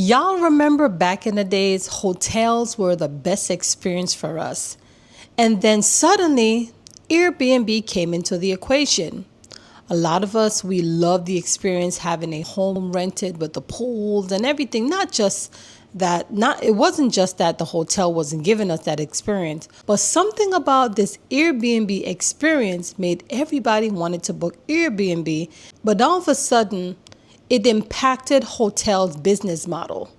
Y'all remember back in the days, hotels were the best experience for us. And then suddenly, Airbnb came into the equation. A lot of us, we love the experience having a home rented with the pools and everything. It wasn't just that the hotel wasn't giving us that experience, but something about this Airbnb experience made everybody wanted to book Airbnb. But all of a sudden, it impacted hotels' business model.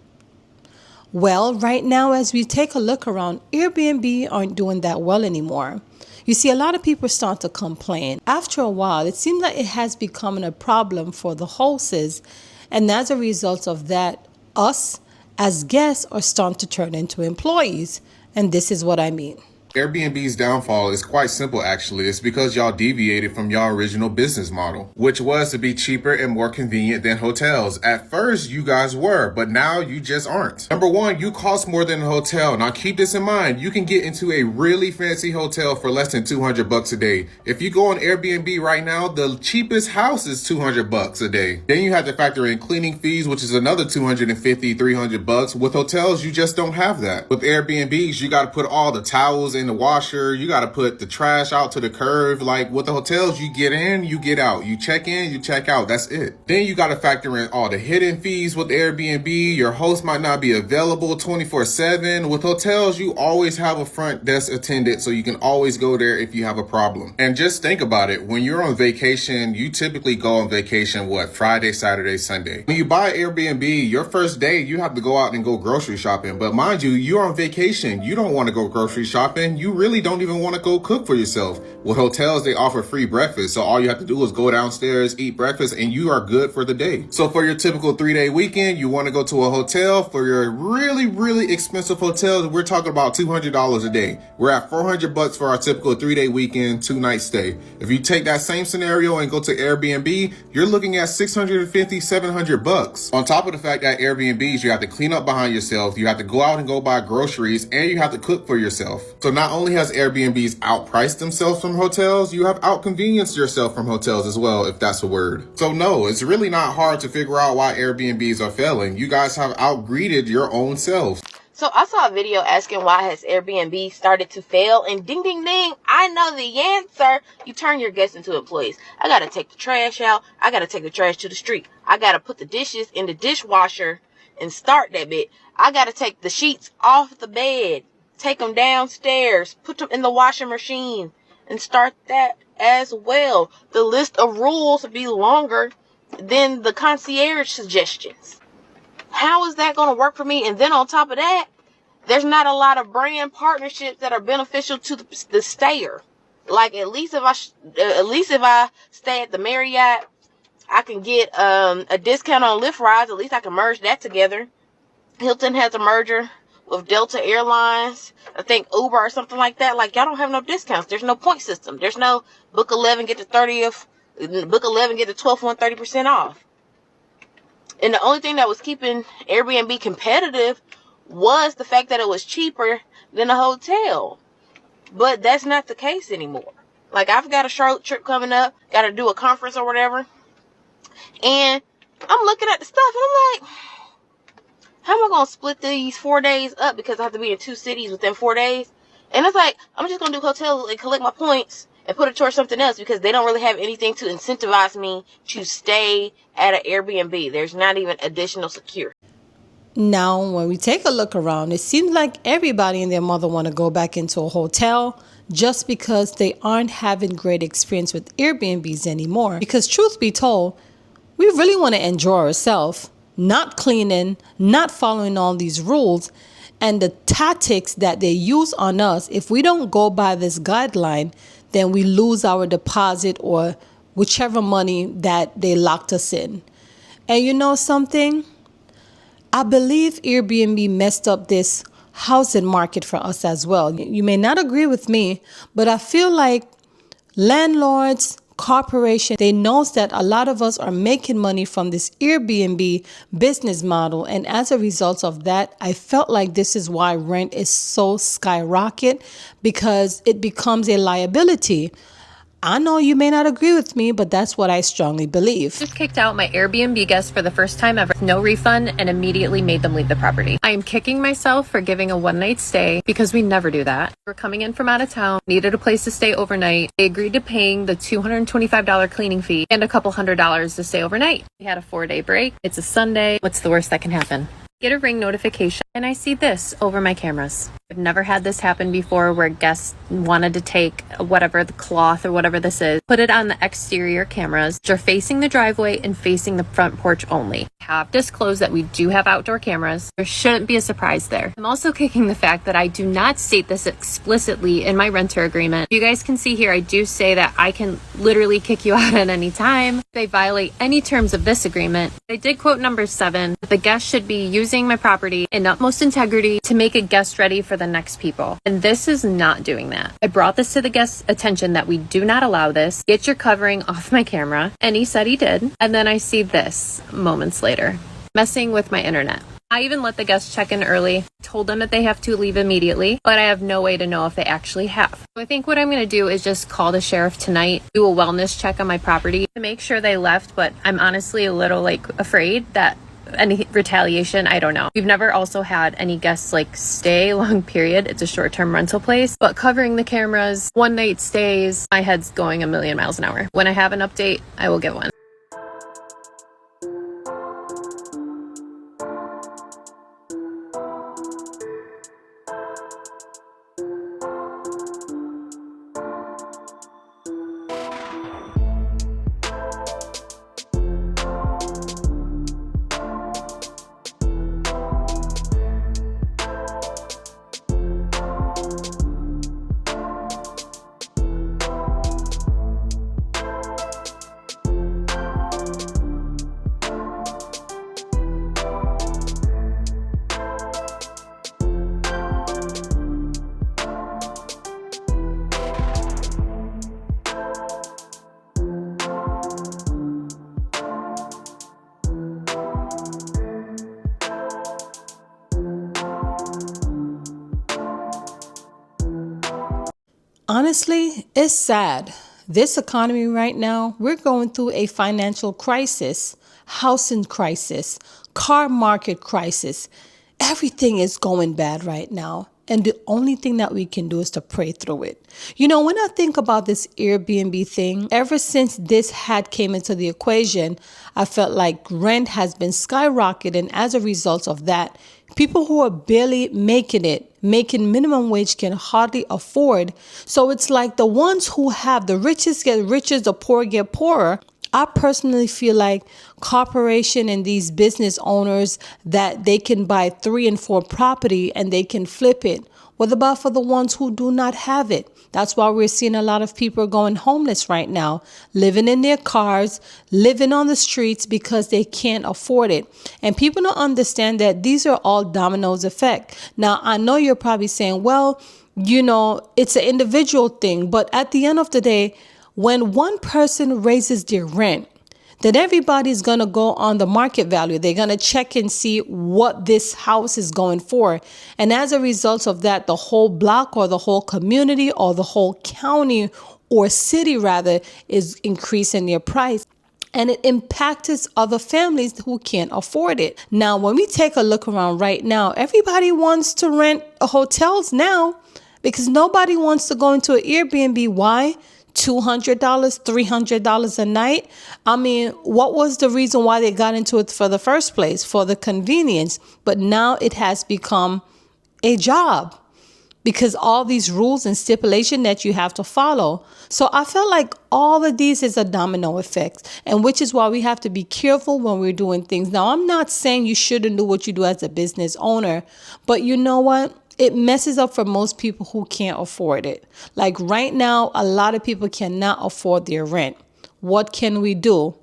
Well, right now, as we take a look around, Airbnb aren't doing that well anymore. You see, a lot of people start to complain. After a while, it seems like it has become a problem for the hosts, and as a result of that, us as guests are starting to turn into employees. And this is what I mean. Airbnb's downfall is quite simple, actually. It's because y'all deviated from y'all original business model, which was to be cheaper and more convenient than hotels. At first, you guys were, but now you just aren't. Number one, you cost more than a hotel. Now keep this in mind. You can get into a really fancy hotel for less than $200 a day. If you go on Airbnb right now, the cheapest house is $200 a day. Then you have to factor in cleaning fees, which is another $250, $300. With hotels, you just don't have that. With Airbnbs, you got to put all the towels in the washer. You got to put the trash out to the curb. Like with the hotels, you get in, you get out. You check in, you check out. That's it. Then you got to factor in all the hidden fees with Airbnb. Your host might not be available 24/7. With hotels, you always have a front desk attendant, so you can always go there if you have a problem. And just think about it. When you're on vacation, you typically go on vacation, Friday, Saturday, Sunday. When you buy Airbnb, your first day, you have to go out and go grocery shopping. But mind you, you're on vacation. You don't want to go grocery shopping. You really don't even want to go cook for yourself. With hotels, they offer free breakfast. So all you have to do is go downstairs, eat breakfast, and you are good for the day. So for your typical 3-day weekend, you want to go to a hotel. For your really, really expensive hotels, we're talking about $200 a day. We're at $400 for our typical 3-day weekend, 2-night stay. If you take that same scenario and go to Airbnb, you're looking at $650, $700. On top of the fact that Airbnbs, you have to clean up behind yourself, you have to go out and go buy groceries, and you have to cook for yourself. So not only has Airbnbs outpriced themselves from hotels, you have outconvenienced yourself from hotels as well, if that's a word. So no, it's really not hard to figure out why Airbnbs are failing. You guys have outgreeted your own selves. So I saw a video asking why has Airbnb started to fail, and ding ding ding, I know the answer. You turn your guests into employees. I gotta take the trash out. I gotta take the trash to the street. I gotta put the dishes in the dishwasher and start that bit. I gotta take the sheets off the bed, take them downstairs, put them in the washing machine, and start that as well. The list of rules would be longer than the concierge suggestions. How is that going to work for me? And then on top of that, there's not a lot of brand partnerships that are beneficial to the stayer. Like at least if I stay at the Marriott, I can get a discount on Lyft rides. At least I can merge that together. Hilton has a merger with Delta Airlines. I think Uber or something like that. Like y'all don't have no discounts. There's no point system. There's no book 11 get the 30th, book 11 get the 12th one 30% off. And the only thing that was keeping Airbnb competitive was the fact that it was cheaper than a hotel. But that's not the case anymore. Like, I've got a short trip coming up, got to do a conference or whatever. And I'm looking at the stuff and I'm like, how am I going to split these 4 days up? Because I have to be in 2 cities within 4 days. And it's like, I'm just going to do hotels and collect my points and put it towards something else because they don't really have anything to incentivize me to stay at an Airbnb. There's not even additional security. Now, when we take a look around, it seems like everybody and their mother want to go back into a hotel just because they aren't having great experience with Airbnbs anymore. Because truth be told, we really want to enjoy ourselves, not cleaning, not following all these rules, and the tactics that they use on us. If we don't go by this guideline, then we lose our deposit or whichever money that they locked us in. And you know something? I believe Airbnb messed up this housing market for us as well. You may not agree with me, but I feel like landlords, corporations, they know that a lot of us are making money from this Airbnb business model. And as a result of that, I felt like this is why rent is so skyrocket, because it becomes a liability. I know you may not agree with me, but that's what I strongly believe. Just kicked out my Airbnb guests for the first time ever, no refund, and immediately made them leave the property. I am kicking myself for giving a one-night stay because we never do that. We're coming in from out of town, needed a place to stay overnight. They agreed to paying the $225 cleaning fee and a couple $100 to stay overnight. We had a 4-day break. It's a Sunday. What's the worst that can happen? Get a ring notification, and I see this over my cameras. I've never had this happen before where guests wanted to take whatever, the cloth or whatever this is, put it on the exterior cameras, which are facing the driveway and facing the front porch only. I have disclosed that we do have outdoor cameras. There shouldn't be a surprise there. I'm also kicking the fact that I do not state this explicitly in my renter agreement. You guys can see here, I do say that I can literally kick you out at any time if they violate any terms of this agreement. I did quote number 7, that the guest should be using my property in utmost integrity to make a guest ready for the next people. And this is not doing that. I brought this to the guest's attention that we do not allow this. Get your covering off my camera. And he said he did. And then I see this moments later, messing with my internet. I even let the guests check in early, told them that they have to leave immediately, but I have no way to know if they actually have. So I think what I'm going to do is just call the sheriff tonight, do a wellness check on my property to make sure they left, but I'm honestly a little afraid that any retaliation, I don't know. We've never also had any guests stay long period. It's a short-term rental place, but covering the cameras, one night stays, my head's going a million miles an hour. When I have an update, I will give one. Honestly, it's sad. This economy right now, we're going through a financial crisis, housing crisis, car market crisis. Everything is going bad right now. And the only thing that we can do is to pray through it. You know, when I think about this Airbnb thing, ever since this had came into the equation, I felt like rent has been skyrocketing as a result of that. People who are barely making it, making minimum wage, can hardly afford. So it's like the ones who have, the richest get richer, the poor get poorer. I personally feel like corporation and these business owners that they can buy 3 and 4 property and they can flip it. What about for the ones who do not have it? That's why we're seeing a lot of people going homeless right now, living in their cars, living on the streets because they can't afford it. And people don't understand that these are all dominoes effect. Now, I know you're probably saying, well, you know, it's an individual thing. But at the end of the day, when one person raises their rent, then everybody's going to go on the market value. They're going to check and see what this house is going for. And as a result of that, the whole block or the whole community or the whole county or city rather is increasing their price. And it impacts other families who can't afford it. Now, when we take a look around right now, everybody wants to rent hotels now because nobody wants to go into an Airbnb. Why? $200, $300 a night. I mean, what was the reason why they got into it for the first place? For the convenience. But now it has become a job because all these rules and stipulation that you have to follow. So I felt like all of these is a domino effect, and which is why we have to be careful when we're doing things. Now, I'm not saying you shouldn't do what you do as a business owner, but you know what? It messes up for most people who can't afford it. Like right now, a lot of people cannot afford their rent. What can we do?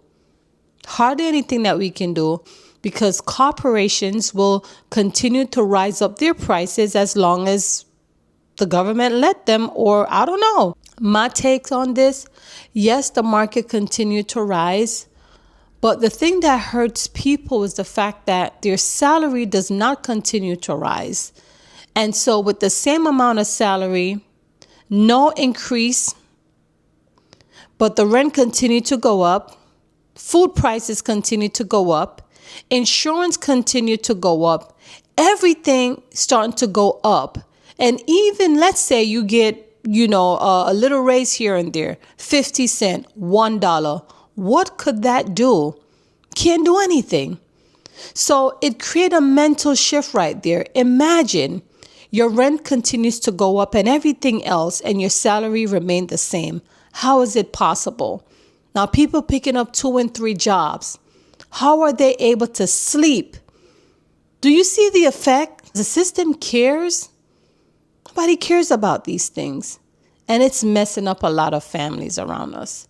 Hardly anything that we can do because corporations will continue to rise up their prices as long as the government let them, or I don't know. My take on this, yes, the market continued to rise. But the thing that hurts people is the fact that their salary does not continue to rise. And so with the same amount of salary, no increase, But the rent continued to go up. Food prices continued to go up. Insurance continued to go up. Everything starting to go up. And even let's say you get, a little raise here and there, 50 cents, $1. What could that do? Can't do anything. So it created a mental shift right there. Imagine your rent continues to go up and everything else, and your salary remained the same. How is it possible? Now, people picking up 2 and 3 jobs. How are they able to sleep? Do you see the effect? The system cares. Nobody cares about these things. And it's messing up a lot of families around us.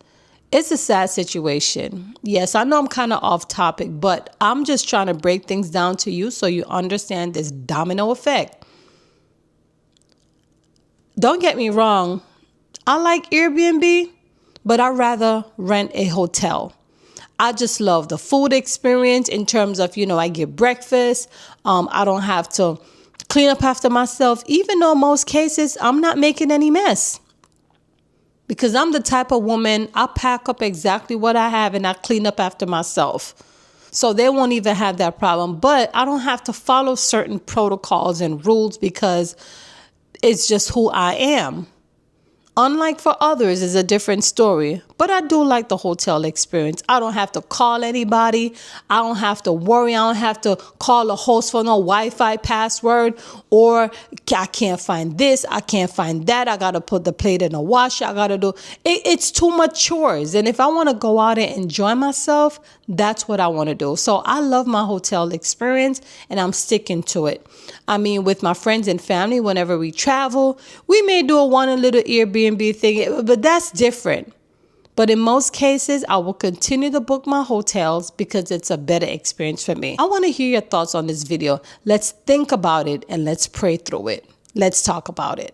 It's a sad situation. Yes, I know I'm kind of off topic, but I'm just trying to break things down to you so you understand this domino effect. Don't get me wrong. I like Airbnb, but I'd rather rent a hotel. I just love the food experience in terms of, I get breakfast. I don't have to clean up after myself, even though in most cases I'm not making any mess. Because I'm the type of woman, I pack up exactly what I have and I clean up after myself. So they won't even have that problem. But I don't have to follow certain protocols and rules because it's just who I am. Unlike for others, is a different story. But I do like the hotel experience. I don't have to call anybody. I don't have to worry. I don't have to call a host for no Wi-Fi password, or I can't find this. I can't find that. I got to put the plate in the washer. I got to do it. It's too much chores. And if I want to go out and enjoy myself, that's what I want to do. So I love my hotel experience and I'm sticking to it. I mean, with my friends and family, whenever we travel, we may do a little Airbnb thing, but that's different. But in most cases, I will continue to book my hotels because it's a better experience for me. I want to hear your thoughts on this video. Let's think about it and let's pray through it. Let's talk about it.